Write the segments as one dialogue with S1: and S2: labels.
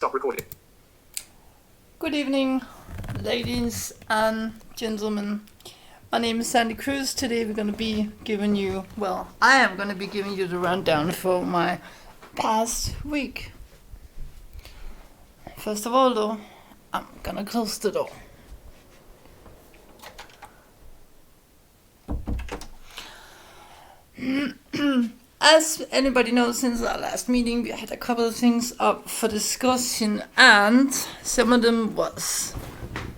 S1: Stop recording.
S2: Good evening, ladies and gentlemen. My name is Sandy Cruz. Today we're going to be giving you, I am going to be giving you the rundown for my past week. First of all, though, I'm going to close the door. As anybody knows, since our last meeting, we had a couple of things up for discussion, and some of them was,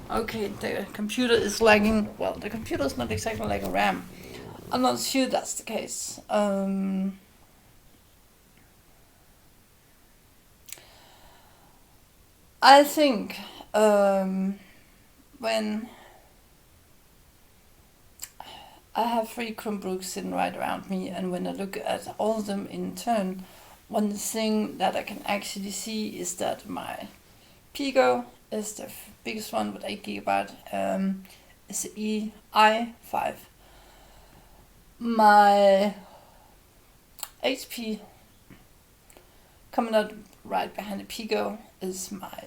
S2: okay, the computer is lagging. Well, the computer is not exactly like a RAM. I'm not sure that's the case. I think when I have 3 Chromebooks sitting right around me, and when I look at all of them in turn, one thing that I can actually see is that my Pico is the biggest one with 8 GB. It's the i5. My HP coming out right behind the Pico is my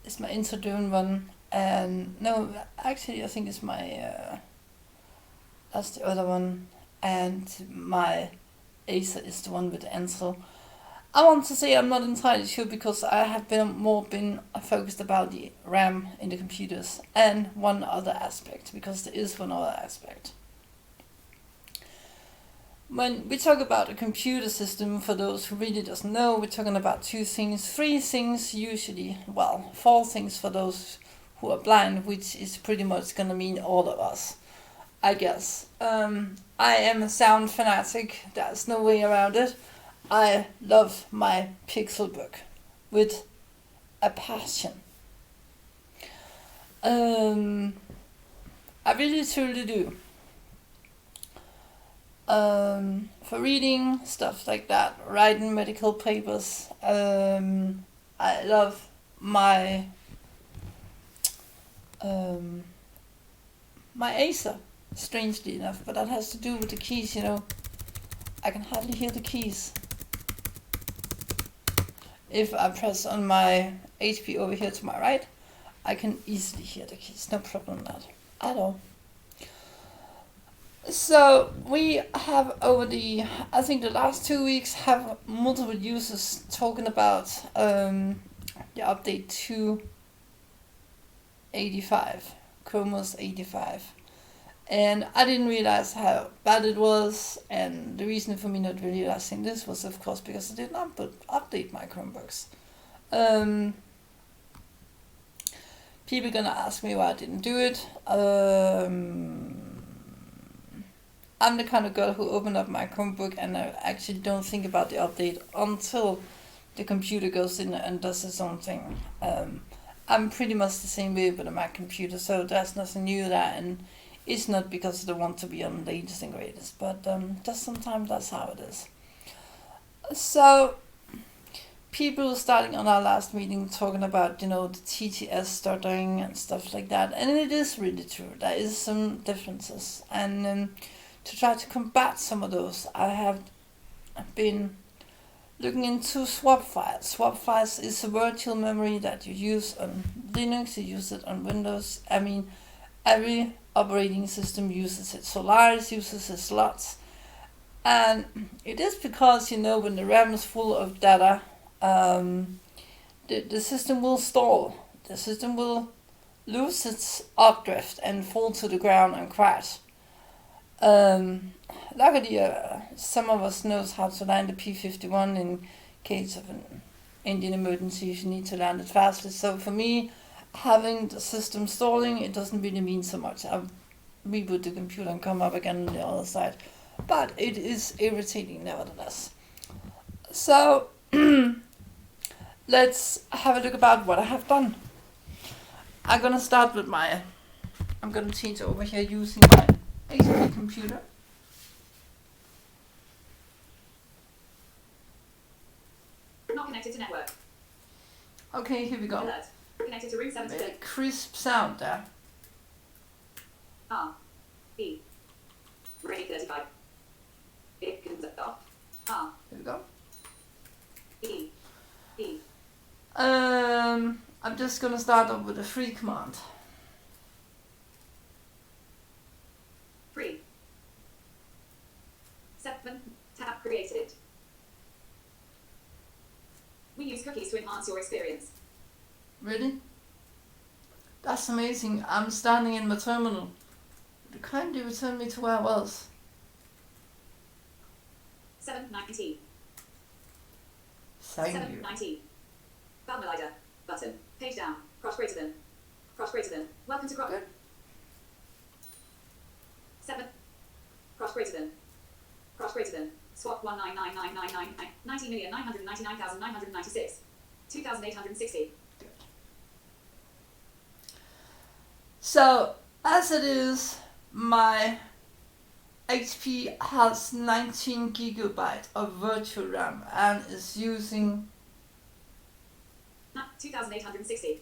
S2: Interdune one. And no, actually, I think it's my that's the other one, and my Acer is the one with the Ansel. I want to say I'm not entirely sure because I have been focused about the RAM in the computers and one other aspect, because there is one other aspect. When we talk about a computer system, for those who really doesn't know, we're talking about 2 things, 3 things usually, 4 things for those who are blind, which is pretty much gonna mean all of us, I guess. I am a sound fanatic, there's no way around it. I love my Pixel book with a passion. I really truly do. For reading, stuff like that, writing medical papers, I love my my Acer, strangely enough, but that has to do with the keys, I can hardly hear the keys. If I press on my HP over here to my right, I can easily hear the keys, no problem with that at all. So we have I think the last 2 weeks have multiple users talking about the update to 85, Chromos 85. And I didn't realize how bad it was, and the reason for me not realizing this was, of course, because I did not update my Chromebooks. People gonna ask me why I didn't do it. I'm the kind of girl who opened up my Chromebook and I actually don't think about the update until the computer goes in and does its own thing. I'm pretty much the same way with a Mac computer, so there's nothing new there, and it's not because I don't want to be on the latest and greatest, but just sometimes that's how it is. So, people starting on our last meeting talking about, the TTS stuttering and stuff like that, and it is really true. There is some differences, and to try to combat some of those, I have been looking into swap files. Swap files is a virtual memory that you use on Linux, you use it on Windows. I mean, every operating system uses it. Solaris uses it lots. And it is because, when the RAM is full of data, the system will stall. The system will lose its updrift and fall to the ground and crash. Luckily, some of us knows how to land the P51 in case of an engine emergency if you need to land it fastly. So for me, having the system stalling, it doesn't really mean so much. I reboot the computer and come up again on the other side. But it is irritating nevertheless. So, let's have a look about what I have done. I'm gonna start with I'm gonna change over here using my HP computer.
S3: Not connected to network.
S2: Okay, here we go.
S3: Alert. Connected to room 7
S2: Very crisp sound there.
S3: R. E. Rate 35. It can off. R.
S2: Here we go. I'm just gonna start off with a free command.
S3: Free. 7. Tab created. We use cookies to enhance your experience.
S2: Really? That's amazing. I'm standing in my terminal. Would you kindly return me to where I was?
S3: 7:19.
S2: Thank you.
S3: 7:19. Valmelider. Button. Page down. Cross greater than. Cross greater than. Welcome to cross.
S2: Good.
S3: 7. Cross greater than. Cross greater than. Swap 1999999. 90,999,996. 2,860.
S2: So, as it is, my HP has 19 gigabyte of virtual RAM and is using
S3: 2,860.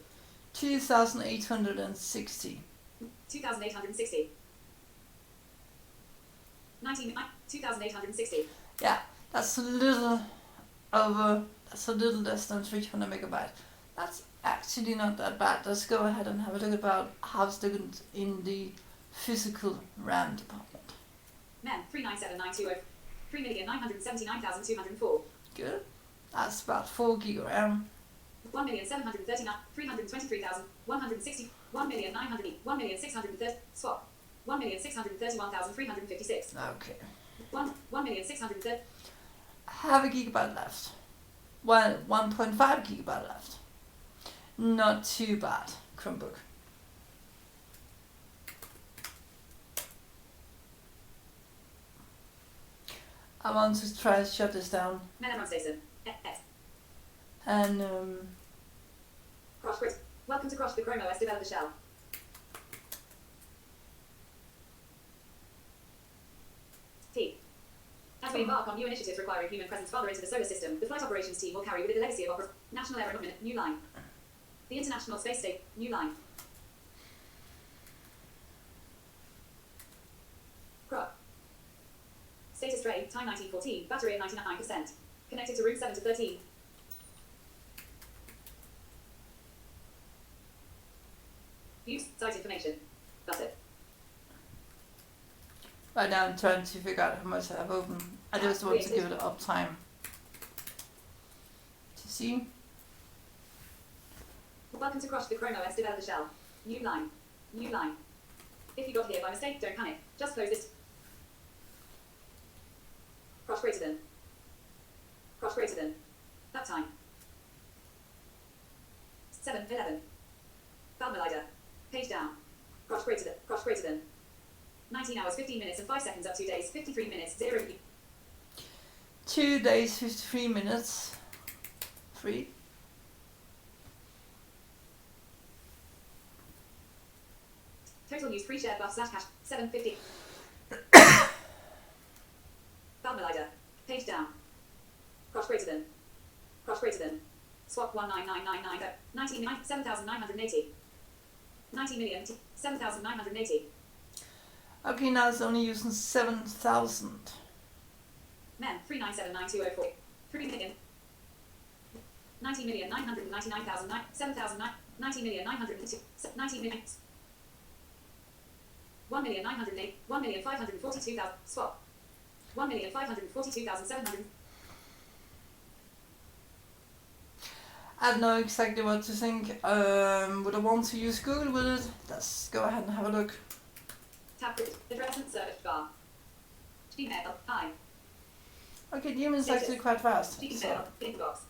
S2: 2,860.
S3: 2,860. 2,860.
S2: Yeah, that's a little less than 300 megabyte. That's actually not that bad. Let's go ahead and have a look about how it's looking in the physical RAM department.
S3: Men 397,920. 3,979,204.
S2: Good. That's about 4 gig of RAM.
S3: 1,739,323,160. 1,900. 1,630. Swap. 1,631,356.
S2: Okay.
S3: 1,630.
S2: Have a gigabyte left. Well, 1.5 gigabyte left. Not too bad, Chromebook. I want to try to shut this down.
S3: Melon Station. X.
S2: And
S3: Cross Grid. Welcome to Cross the Chrome OS Developer Shell. T. As we embark on new initiatives requiring human presence farther into the solar system, the flight operations team will carry with it the legacy of National Aeronautical New Line. The International Space Station. New Line. Crop. Status tray. Time 1914. Battery at 99%. Connected to room 7 to 13. Use site information. Button.
S2: right now I'm trying to figure out how much I have open. I just want to give it up time to see.
S3: Welcome to Cross the Chrome OS Developer Shell. New line. New line. If you got here by mistake, don't panic. Just close this. Cross greater than. Cross greater than. That time. 7:11. Valmelider. Page down. Cross greater than. Cross greater than. 19 hours, 15 minutes and 5 seconds up 2 days, 53 minutes, 0.
S2: 2 days, 53 minutes. 3.
S3: Total use free shared buff / cache 750. Valmelider. Page down. Cross greater than. Cross greater than. Swap 19999. 7,980. 90 million. 7,980.
S2: Okay, now it's only using 7,000.
S3: Men 3979204. 3 million. 90,999,000. 7,009. 90,902. 90 million. 1,908. 1,542,000. Swap. 1,542,700.
S2: I don't know exactly what to think. Would I want to use Google with it? Let's go ahead and have a look.
S3: Tab address and search bar. Gmail. I.
S2: Okay, Gmail is actually quite fast.
S3: Gmail.
S2: So.
S3: Inbox.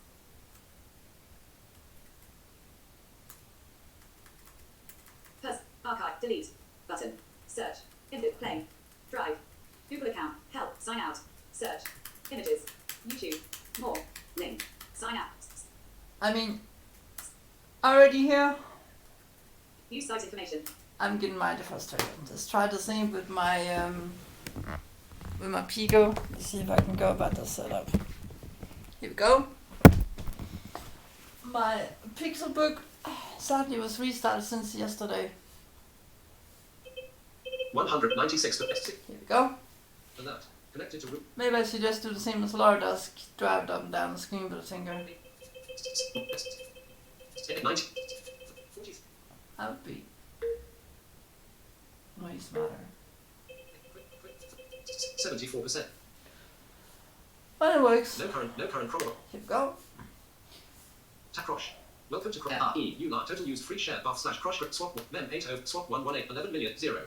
S3: Archive. Delete. Button. Search. Input. Play. Drive. Google account. Help. Sign out. Search. Images. YouTube. More. Link. Sign out.
S2: I mean, already here,
S3: Use site information.
S2: I'm getting mighty frustrated. Let's try the same with my Pico. Let's see if I can go about the setup. Here we go. My Pixelbook sadly was restarted since yesterday.
S1: 196.
S2: Here we go.
S1: Alert. Connected to room.
S2: Maybe I should just do the same as Laura does, drive it up and down the screen with a finger.
S1: 90. 40.
S2: I would be way smarter.
S1: 74%.
S2: But it works.
S1: No current chromebook.
S2: Here we go.
S1: Tacrosh. Welcome to new line. Total used free share buff slash crosh swap mem 80 swap 118 11 million 0.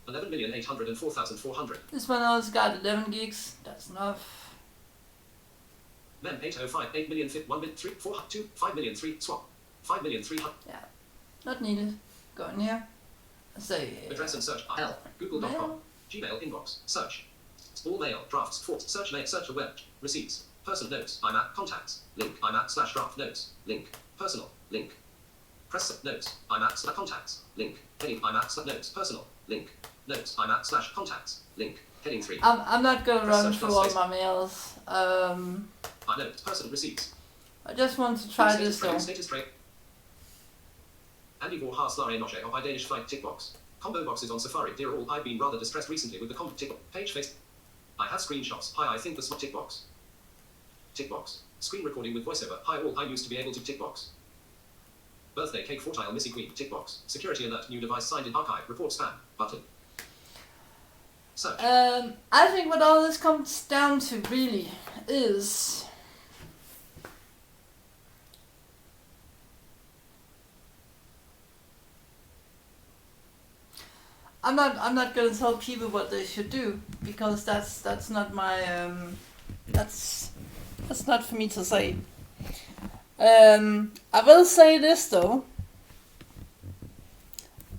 S1: 11,804,400.
S2: This one also got 11 gigs. That's enough.
S1: Mem 805 8 million 1 million 3 4 2 5 million 3 swap 5 million 300.
S2: Yeah. Not needed. Go in here. Say
S1: Address and search L. Google.com.
S2: mail.
S1: Gmail inbox. Search. All mail. Drafts. Fort. Search mail. Search a web. Receipts. Person notes. IMAP. Contacts. Link. IMAP slash draft notes. Link. Personal. Link. Press notes. IMAP slash contacts. Link. Heading. IMAP slash notes. Personal. Link. Notes. IMAP slash contacts. Link. Heading 3.
S2: I'm not gonna
S1: Press
S2: run
S1: search
S2: through all
S1: space.
S2: my mails.
S1: Notes. Personal receipts.
S2: I just want to try
S1: Status
S2: this
S1: trade.
S2: though.
S1: Status trade. Andy War Haas Lare Noche of I Danish Fight Tick Box. Combo boxes on Safari. Dear all, I've been rather distressed recently with the combo tick page face. I have screenshots. Hi, I think the smart tick box. Tick box. Screen recording with voiceover. Hi all, I used to be able to tick box. Birthday cake 4 tile Missy Queen. Tick box. Security alert. New device signed in archive. Report spam. Button. Search.
S2: I think what all this comes down to really is I'm not gonna tell people what they should do because that's not my that's not for me to say. I will say this though.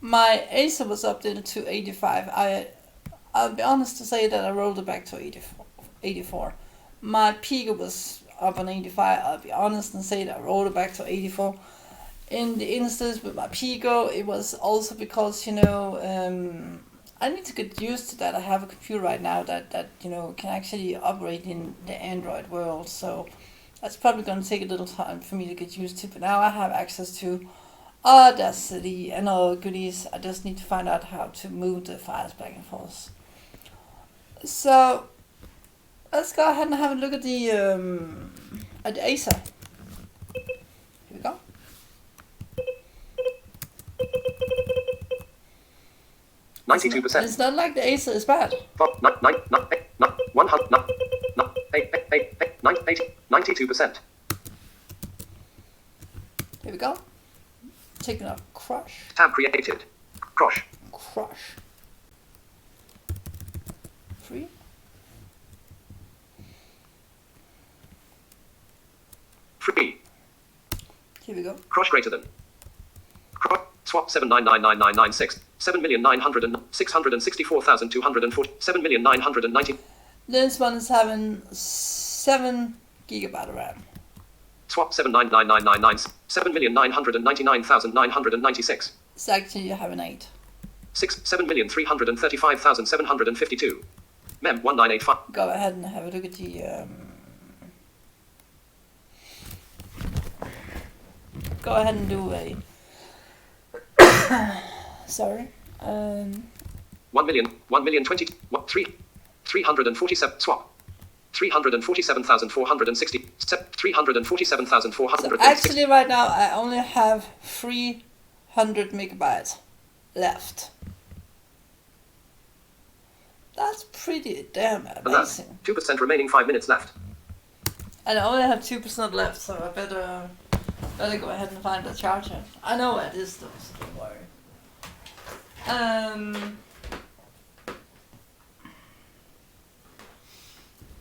S2: My Acer was updated to 85. I'll be honest to say that I rolled it back to 84. My Pico was up on 85. I'll be honest and say that I rolled it back to 84. In the instance with my Pico, it was also because, I need to get used to that. I have a computer right now that can actually operate in the Android world. So that's probably going to take a little time for me to get used to. But now I have access to Audacity and all goodies. I just need to find out how to move the files back and forth. So let's go ahead and have a look at the Acer. Here we go. It's not like the Acer is bad.
S1: 92%.
S2: Here we go. Taking up Crush.
S1: Tab created. Crush.
S2: Free.
S1: Free.
S2: Here we go.
S1: Crush greater than. Crush. Swap 7999996. 7,664,240. 7,990.
S2: This one is having 7 gigabyte of RAM.
S1: Swap 7,99999. 7,999,996.
S2: It's actually having 8.
S1: 7,335,752. Mem 1985.
S2: Go ahead and have a look at the. Go ahead and do a. Sorry.
S1: 1,020. 347. Swap. 347,460. 347,460.
S2: So actually, right now I only have 300 megabytes left. That's pretty damn amazing.
S1: 2% remaining. 5 minutes left.
S2: And I only have 2% left, so I better go ahead and find the charger. I know where it is though, so don't worry.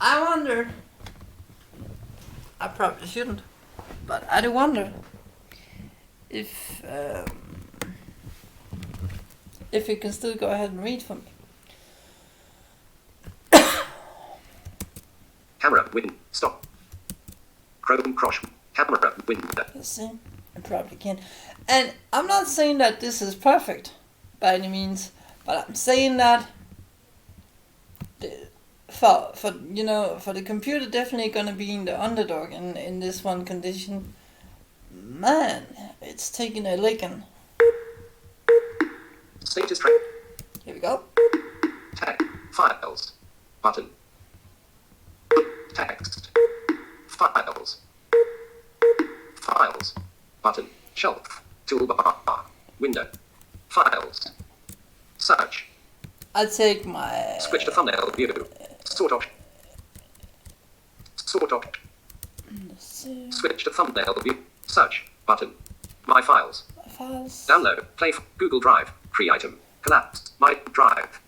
S2: I wonder. I probably shouldn't, but I do wonder if it can still go ahead and read for me.
S1: Camera win. Stop. Chrome crush. Camera window.
S2: Let's see. I probably can. And I'm not saying that this is perfect by any means, but I'm saying that for the computer definitely gonna be in the underdog in this one condition. Man, it's taking a licking.
S1: Status track.
S2: Here we go.
S1: Tag. Files. Button. Text. Files. Files. Button. Shelf. Toolbar. Window. Files. Search.
S2: I take my...
S1: Switch to thumbnail view. Sort of. Switch to thumbnail view. Search. Button. My files.
S2: Files.
S1: Download. Play. Google Drive. Free item. Collapsed. My Drive.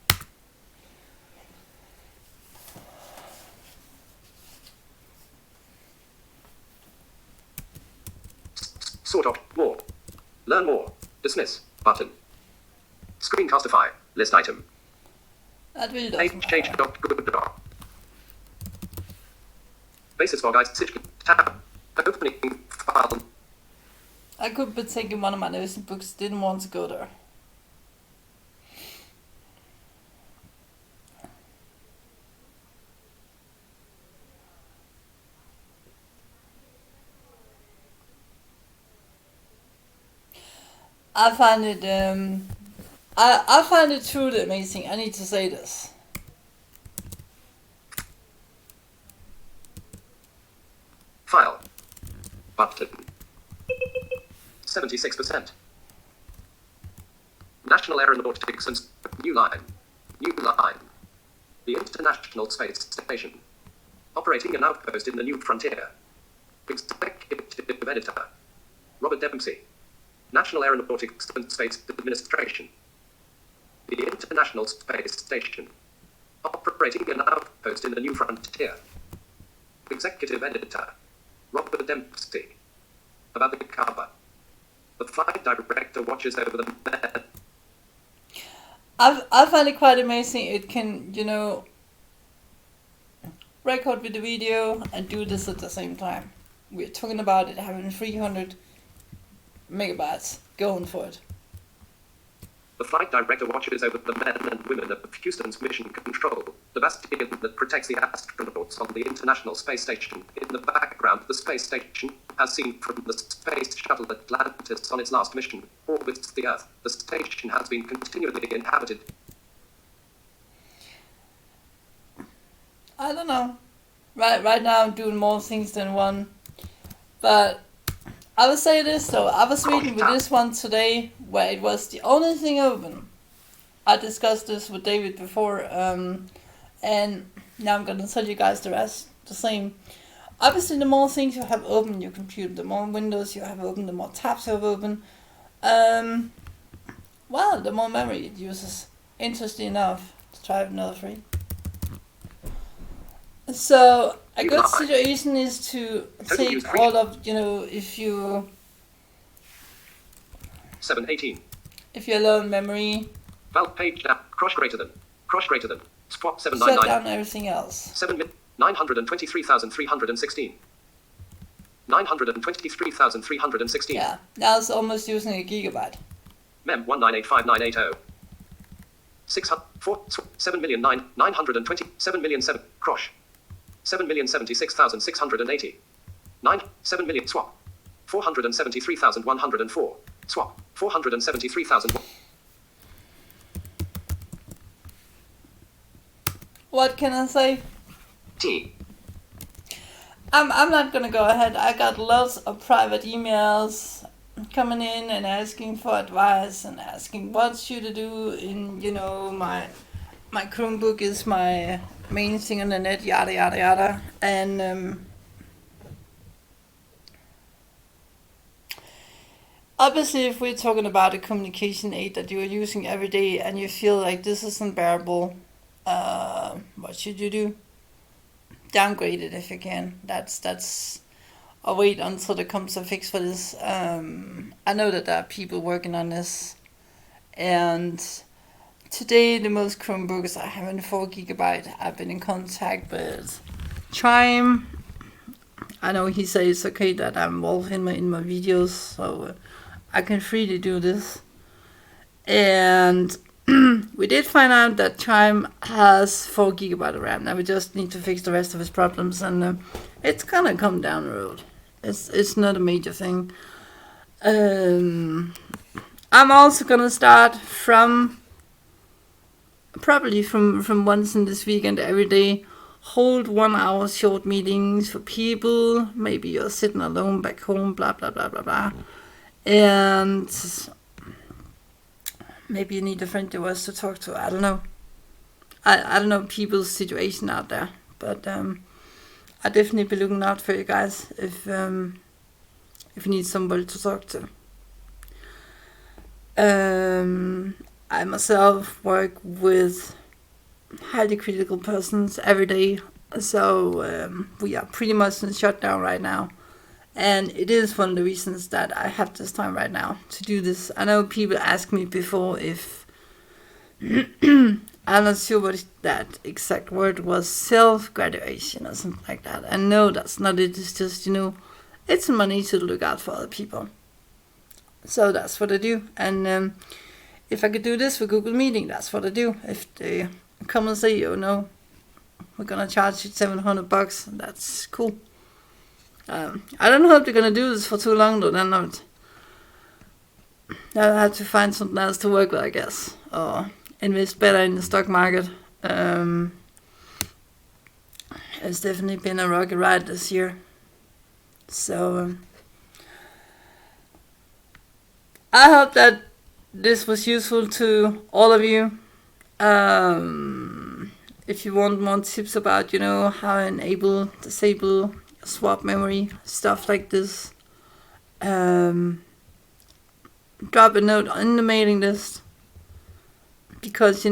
S1: Sort of. More. Learn more. Dismiss. Button. Screencastify. List item.
S2: That really
S1: Page
S2: doesn't
S1: change.
S2: matter.
S1: Good. Basis for guys. Tab. Opening file.
S2: I could be taking one of my notes and books, didn't want to go there. I find it I find it truly amazing. I need to say this.
S1: File. Button. 76%. National Aeronautics and New Line. New Line. The International Space Station. Operating an outpost in the New Frontier. Executive Editor. Robert Dempsey. National Aeronautics and Space Administration. The International Space Station. Operating an outpost in the New Frontier. Executive Editor. Robert Dempsey. About the cover. The flight director watches over the men.
S2: I find it quite amazing. It can, record with the video and do this at the same time. We're talking about it having 300 megabytes. Going for it.
S1: The flight director watches over the men and women of Houston's Mission Control, the bastion that protects the astronauts on the International Space Station. In the background, the space station, as seen from the Space Shuttle Atlantis on its last mission, orbits the Earth. The station has been continually inhabited.
S2: I don't know. Right now I'm doing more things than one. But I will say this though, I was reading with this one today where it was the only thing open. I discussed this with David before, and now I'm gonna tell you guys the rest the same. Obviously the more things you have open in your computer, the more windows you have open, the more tabs you have open, well, the more memory it uses. Interesting enough. Let's try another 3. So a good situation is to take all of, if you
S1: 718.
S2: If you allow memory,
S1: Valve page down. Crush greater than. Swap
S2: shut
S1: 799.
S2: down everything else.
S1: 923,316. 923,316.
S2: Yeah, now it's almost using a gigabyte.
S1: Mem 1985980. 7,920 7,000,000 Crosh 7,076,680 7 million swap 473,104 swap 473,000.
S2: What can I say?
S1: T.
S2: I'm not gonna go ahead. I got lots of private emails coming in and asking for advice and asking what should I do in, my Chromebook is my main thing on the net, yada yada yada. And obviously if we're talking about a communication aid that you are using every day and you feel like this is unbearable, what should you do? Downgrade it if you can. That's or wait until there comes a fix for this. I know that there are people working on this, and today the most Chromebooks I have in 4 gigabyte. I've been in contact with Chime. I know he says it's okay that I'm involved in my videos, so I can freely do this. And we did find out that Chime has 4 gigabyte of RAM. Now we just need to fix the rest of his problems, and it's gonna come down the road. It's not a major thing. I'm also gonna start probably from once in this weekend every day, hold 1 hour short meetings for people. Maybe you're sitting alone back home, blah blah blah blah blah, And maybe you need a friend of yours to talk to. I don't know. I don't know people's situation out there, but I'll definitely be looking out for you guys if you need somebody to talk to. I myself work with highly critical persons every day, so we are pretty much in shutdown right now. And it is one of the reasons that I have this time right now to do this. I know people asked me before if I'm not sure what that exact word was, self-graduation or something like that. And no, that's not it. It's just, it's money to look out for other people. So that's what I do. And if I could do this for Google Meeting, that's what I do. If they come and say, no, we're going to charge you $700, that's cool. I don't know if they're going to do this for too long, though. Then I'll have to find something else to work with, I guess. Or invest better in the stock market. It's definitely been a rocky ride this year. So I hope that this was useful to all of you. If you want more tips about, how enable, disable, swap memory, stuff like this, drop a note on the mailing list, because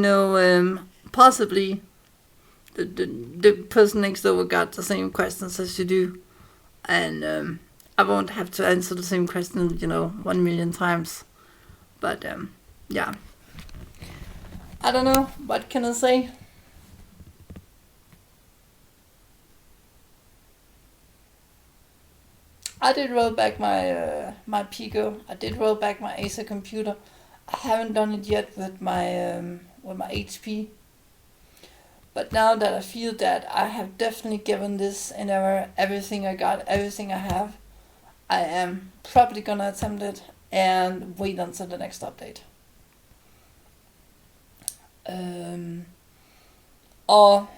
S2: possibly the person next door got the same questions as you do, and I won't have to answer the same question 1 million times. But yeah, I don't know, what can I say? I did roll back my Pico. I did roll back my Acer computer. I haven't done it yet with my HP. But now that I feel that I have definitely given this in everything I got, everything I have, I am probably gonna attempt it and wait until the next update. Or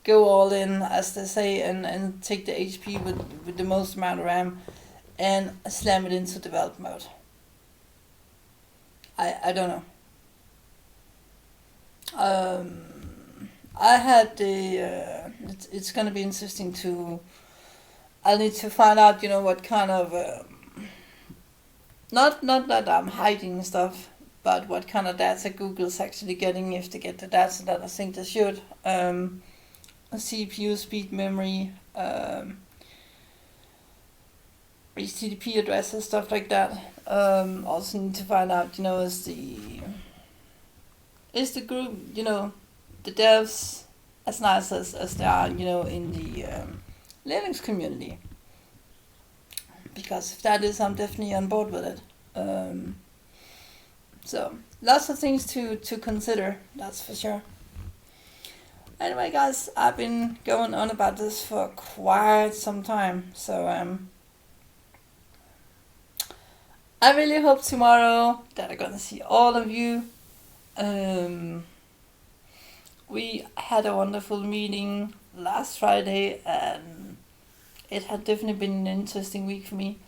S2: go all in, as they say, and take the HP with the most amount of RAM and slam it into develop mode. I don't know. I had it's gonna be interesting to. I need to find out, what kind of. Not that I'm hiding stuff, but what kind of data Google's actually getting, if they get the data that I think they should. CPU speed, memory, HTTP addresses, stuff like that. Also need to find out, is the group, the devs as nice as they are, in the Linux community. Because if that is, I'm definitely on board with it. So lots of things to consider, that's for sure. Anyway, guys, I've been going on about this for quite some time, so I really hope tomorrow that I'm gonna see all of you. We had a wonderful meeting last Friday, and it had definitely been an interesting week for me.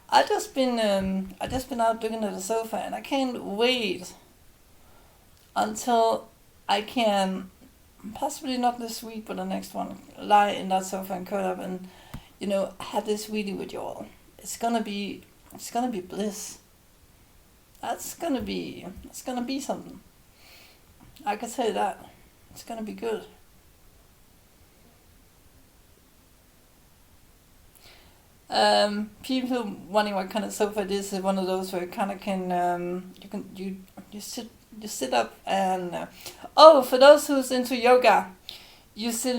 S2: I just been out looking at the sofa, and I can't wait until I can, possibly not this week, but the next one, lie in that sofa and curl up and, have this meeting with you all. It's gonna be bliss. That's gonna be something. I can say that. It's gonna be good. People wondering what kind of sofa it is one of those where you kind of can you sit up and for those who's into yoga, you sit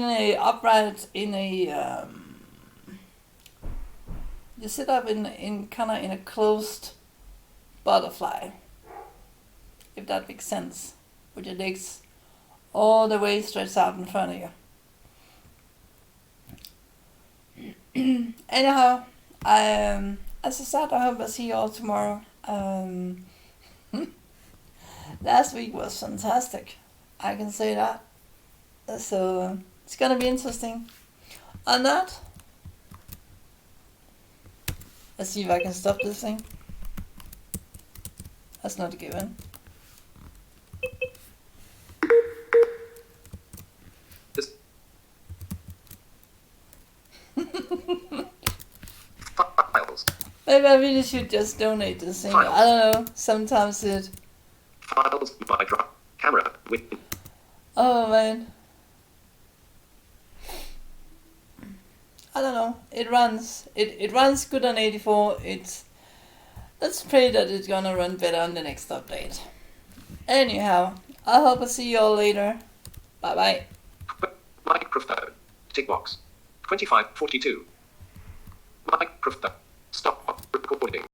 S2: you sit up in kind of in a closed butterfly, if that makes sense, with your legs all the way stretched out in front of you. Anyhow, as I said, I hope I see you all tomorrow. Last week was fantastic, I can say that. So it's gonna be interesting. On that, Let's see if I can stop this thing. That's not a given.
S1: This files.
S2: Maybe I really should just donate this thing.
S1: Files.
S2: I don't know. Sometimes it.
S1: Files by drop. Camera with
S2: Oh man. I don't know. It runs. It runs good on 84. Let's pray that it's gonna run better on the next update. Anyhow, I hope I see you all later. Bye bye.
S1: microphone. Tick box. 2542. Microphone. Stop recording.